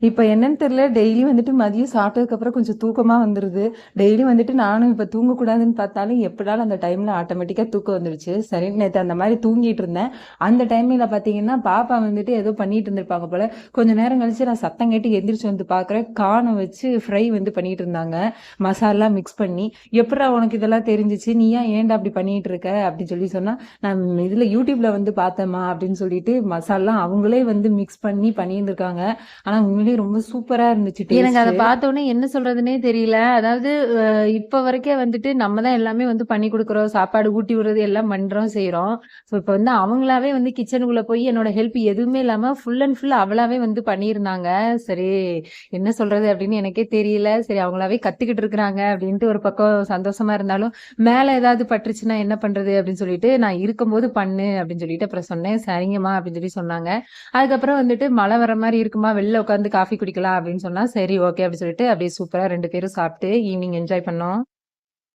இப்ப என்னன்னு தெரியல. டெய்லி வந்துட்டு மதியம் சாப்பிட்டதுக்கப்புறம் கொஞ்சம் தூக்கமா வந்துருது. டெய்லி வந்துட்டு நானும் இப்ப தூங்கக்கூடாதுன்னு பார்த்தாலும், எப்படினாலும் அந்த டைம்ல ஆட்டோமேட்டிக்கா தூக்கம் வந்துருச்சு. சரின்னு நேத்து அந்த மாரி தூங்கிட்டு இருந்தேன். அந்த டைம்ல பார்த்தீங்கன்னா, பாப்பா வந்துட்டு ஏதோ பண்ணிட்டு இருந்திருப்பாங்க போல. கொஞ்ச நேரம் கழிச்சு நான் சத்தம் கேட்டு எந்திரிச்சு வந்து பார்க்குறேன், கார்ன வச்சு ஃப்ரை வந்து பண்ணிட்டு இருந்தாங்க. மசாலா மிக்ஸ் பண்ணி. "எப்புட்றா உனக்கு இதெல்லாம் தெரிஞ்சுச்சு? நீ ஏன்டா அப்படி பண்ணிட்டு இருக்க?" அப்படின்னு சொல்லி சொன்னா, "நான் இதுல YouTubeல வந்து பார்த்தேன்ம்மா" அப்படின்னு சொல்லிட்டு மசாலா அவங்களே வந்து மிக்ஸ் பண்ணி பண்ணியிருந்திருக்காங்க. ஆனா உண்மையிலேயே ரொம்ப சூப்பரா இருந்துச்சு எனக்கு அத டேஸ்ட்டு. பார்த்தோனே என்ன சொல்றதுன்னே தெரியல. அதாவது இப்ப வரைக்கும் வந்துட்டு நம்ம தான் எல்லாமே வந்து பண்ணி குடுக்குறோம். சாப்பாடு ஊட்டி விடுறது எல்லாம் பண்றோம், செய்றோம். ஸோ இப்ப வந்து அவங்களாவே வந்து கிச்சனுக்குள்ள போய் என்னோட ஹெல்ப் எதுவுமே இல்லாம ஃபுல் அண்ட் ஃபுல் அவளாவே வந்து பண்ணியிருந்தாங்க. சரி என்ன சொல்றது அப்படின்னு எனக்கே தெரியல. சரி அவங்களாவே கத்துக்கிட்டு இருக்கிறாங்க அப்படின்ட்டு ஒரு பக்கம் சந்தோஷமா இருந்தாலும், மேல ஏதாவது பட்டுருச்சுன்னா என்ன பண்றது அப்படின்னு சொல்லிட்டு, நான் இருக்கும்போது பண்ணு அப்படின்னு சொல்லிட்டு அப்புறம் சொன்னேன். சரிங்கம்மா அப்படின்னு சொல்லி சொன்னாங்க. அதுக்கப்புறம் வந்துட்டு மழை வர மாரி இருக்குமா, வெளில உட்காந்து காஃபி குடிக்கலாம் அப்படின்னு சொன்னா, சரி ஓகே அப்படின்னு சொல்லிட்டு அப்படியே சூப்பரா 2 பேரும் சாப்பிட்டு ஈவினிங் என்ஜாய் பண்ணோம்.